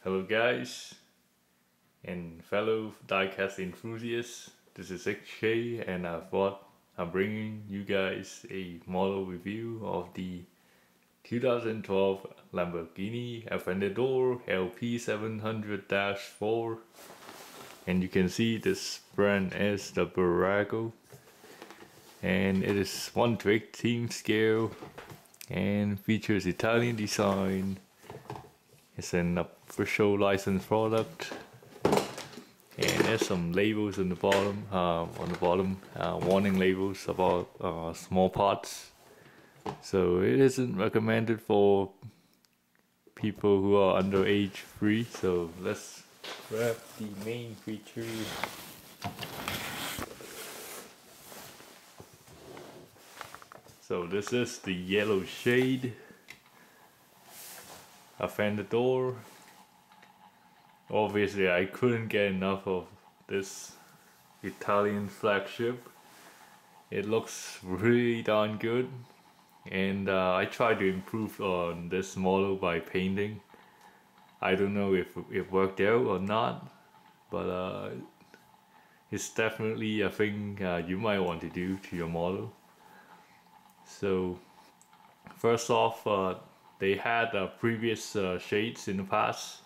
Hello guys and fellow diecast enthusiasts, this is XK and I'm bringing you guys a model review of the 2012 Lamborghini Aventador LP700-4, and you can see this brand is the Burago, and it is 1/18 scale and features Italian design. It's an official licensed product, and there's some labels on the bottom. Warning labels about small parts. So it isn't recommended for people who are under age 3. So let's grab the main features. So this is the yellow shade Aventador. Obviously I couldn't get enough of this Italian flagship. It looks really darn good, and I tried to improve on this model by painting. I don't know if it worked out or not, but it's definitely a thing you might want to do to your model. So first off, they had previous shades in the past.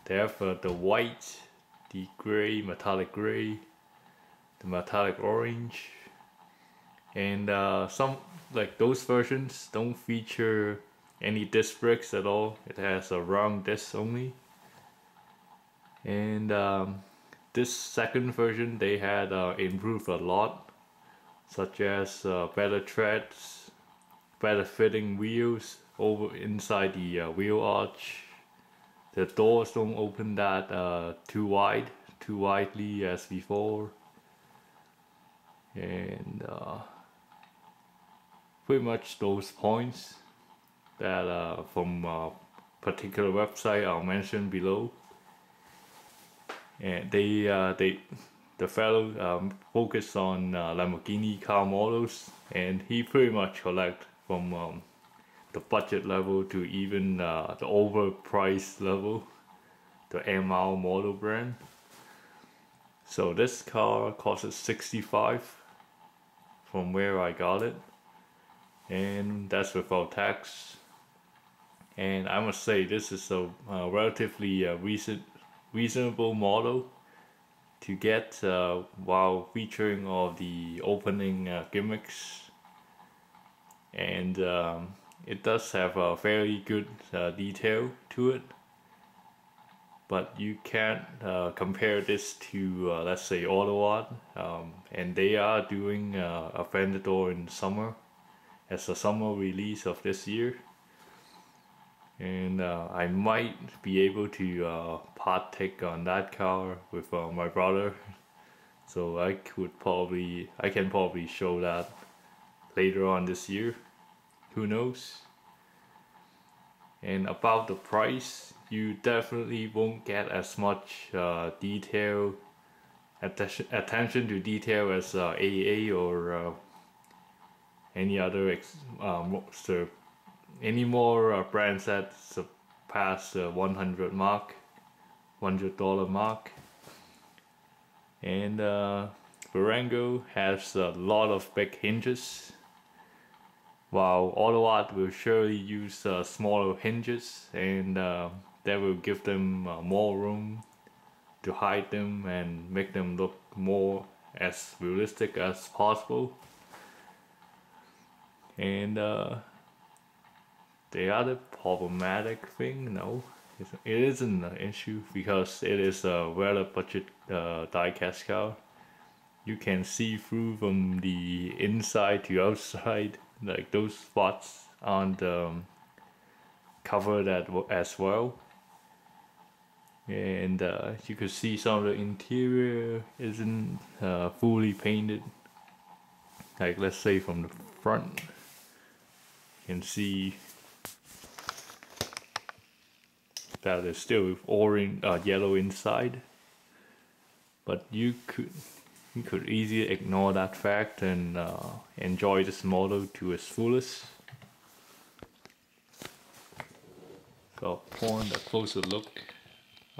They have the white, the gray, metallic gray, the metallic orange, and some, like those versions, don't feature any disc brakes at all. It has a round disc only. And this second version they had improved a lot, such as better treads, better fitting wheels over inside the wheel arch. The doors don't open that too widely as before, and pretty much those points that from a particular website I'll mention below. And the fellow focused on Lamborghini car models, and he pretty much collect from the budget level to even the overpriced level, the MR model brand. So this car costs $65 from where I got it, and that's without tax. And I must say this is a relatively reasonable model to get while featuring all the opening gimmicks, and it does have a very good detail to it, but you can't compare this to let's say Autoart, and they are doing Aventador in summer as a summer release of this year, and I might be able to partake on that car with my brother, so I can probably show that later on this year. Who knows? And about the price, you definitely won't get as much attention to detail as AA or any other any more brands that surpass the $100 mark. And Burago has a lot of big hinges, while Autoart will surely use smaller hinges, and that will give them more room to hide them and make them look more as realistic as possible. And the other problematic thing, no, it isn't an issue because it is a rather budget diecast car. You can see through from the inside to outside. Like those spots aren't covered as well, and you could see some of the interior isn't fully painted. Like let's say from the front, you can see that it's still orange, yellow inside, but you could easily ignore that fact and enjoy this model to its fullest. So I'll point a closer look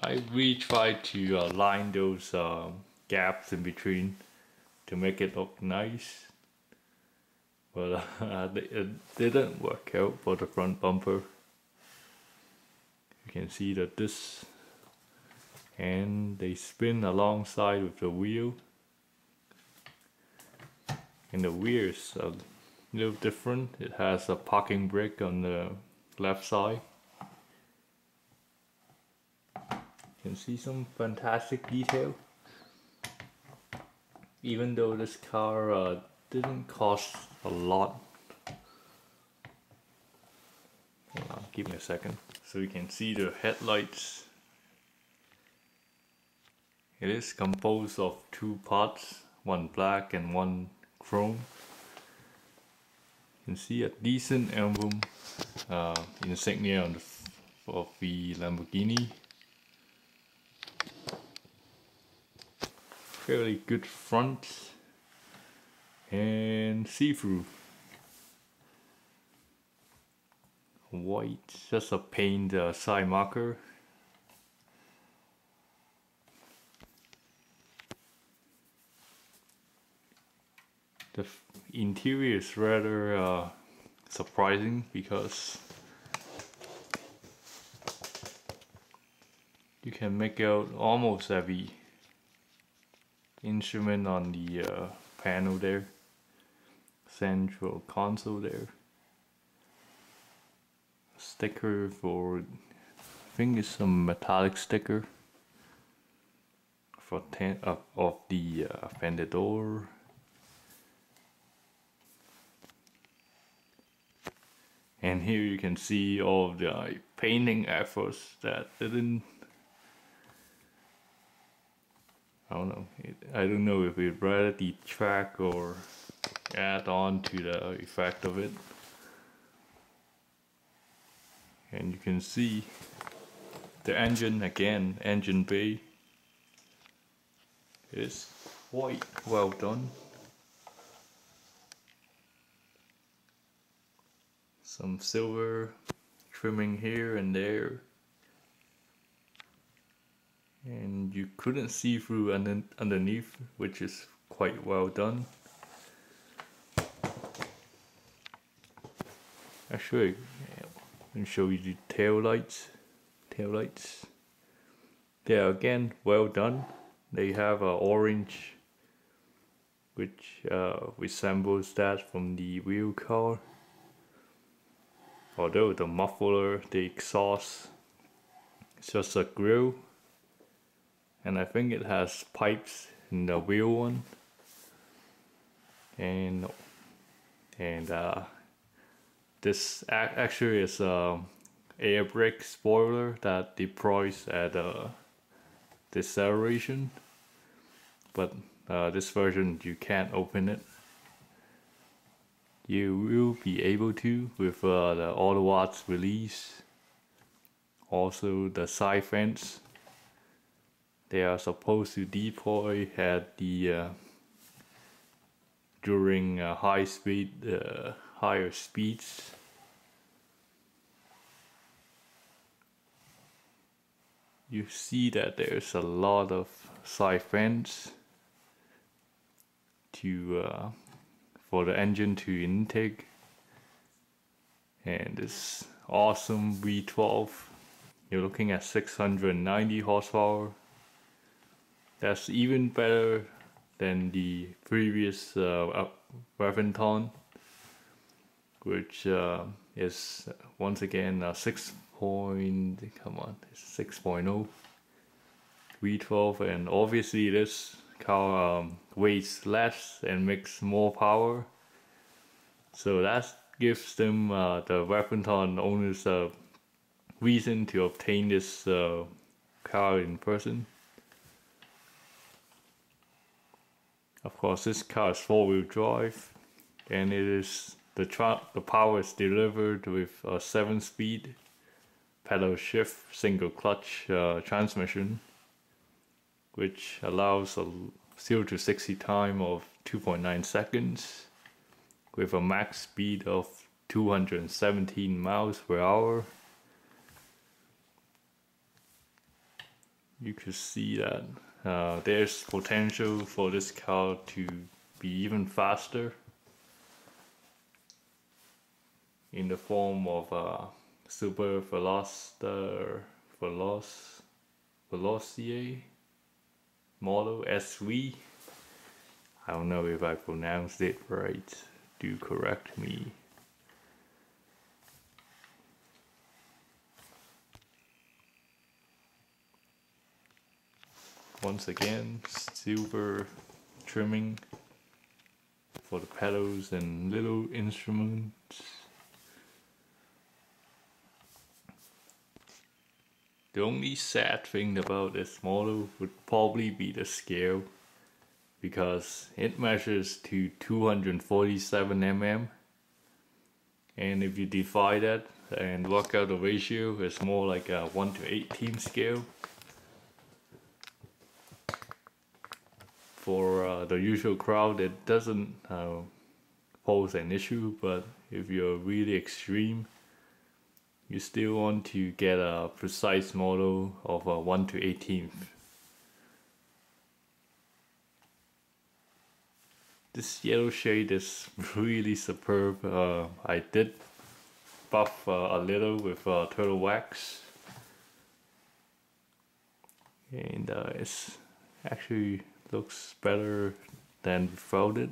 I really tried to line those gaps in between to make it look nice, but it didn't work out for the front bumper. You can see that this, and they spin alongside with the wheel, and the wheel is a little different. It has a parking brake on the left side. You can see some fantastic detail. Even though this car didn't cost a lot. Hold on, give me a second. So you can see the headlights. It is composed of two parts, one black and one chrome. You can see a decent emblem insignia on of the Lamborghini. Fairly good front and see-through. White, just a paint side marker. The interior is rather surprising because you can make out almost every instrument on the panel there, central console there. Sticker for, I think it's some metallic sticker for of the Aventador. And here you can see all of the painting efforts that didn't, I don't know if it rather detract or add on to the effect of it. And you can see the engine again, engine bay. It is quite well done. Some silver trimming here and there. And you couldn't see through underneath, which is quite well done. Actually, let me show you the tail lights. They are again well done. They have an orange, which resembles that from the real car. Although the muffler, the exhaust, it's just a grille. And I think it has pipes in the wheel one, and this actually is a air brake spoiler that deploys at deceleration, but this version you can't open it. You will be able to with the Autoart release. Also the side fence. They are supposed to deploy at the during higher speeds. You see that there's a lot of side fence to for the engine to intake, and this awesome V12. You're looking at 690 horsepower. That's even better than the previous Aventador, which is once again 6.0 V12, and obviously this car weighs less and makes more power, so that gives them the Aventador owners a reason to obtain this car in person. Of course, this car is 4-wheel drive, and it is the power is delivered with a 7-speed pedal shift single clutch transmission, which allows a 0 to 60 time of 2.9 seconds with a max speed of 217 miles per hour. you could see that there's potential for this car to be even faster in the form of a super Velocier model SV. I don't know if I pronounced it right. Do correct me. Once again, silver trimming for the pedals and little instruments. The only sad thing about this model would probably be the scale, because it measures to 247 mm, and if you divide that and work out the ratio, it's more like a 1:18 scale. For the usual crowd, it doesn't pose an issue, but if you're really extreme, you still want to get a precise model of a 1/18. This yellow shade is really superb. I did buff a little with turtle wax, and it's actually looks better than without it.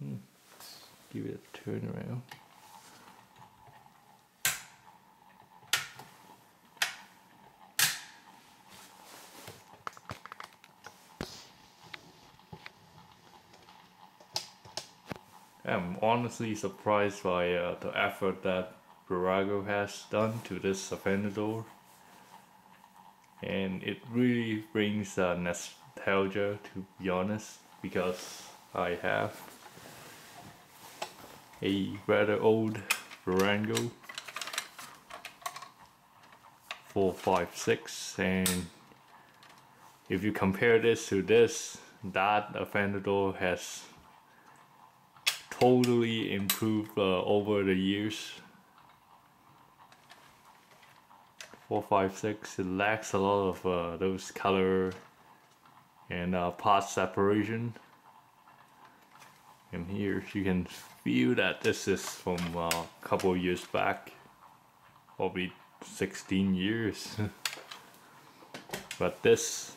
Let's give it a turn around. I'm honestly surprised by the effort that Burago has done to this Aventador, and it really brings nostalgia, to be honest, because I have a rather old Burago 456, and if you compare this to this, that Aventador has totally improved over the years. 456, it lacks a lot of those color and part separation, and here you can feel that this is from a couple years back, probably 16 years. But this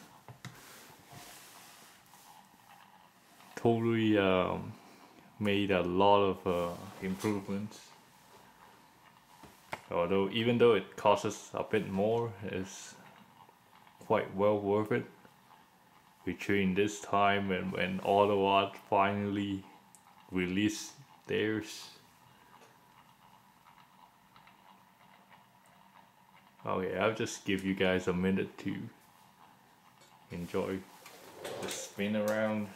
totally made a lot of improvements. Although, even though it costs a bit more, it's quite well worth it. Between this time and when Autoart finally released theirs. Okay, I'll just give you guys a minute to enjoy the spin around.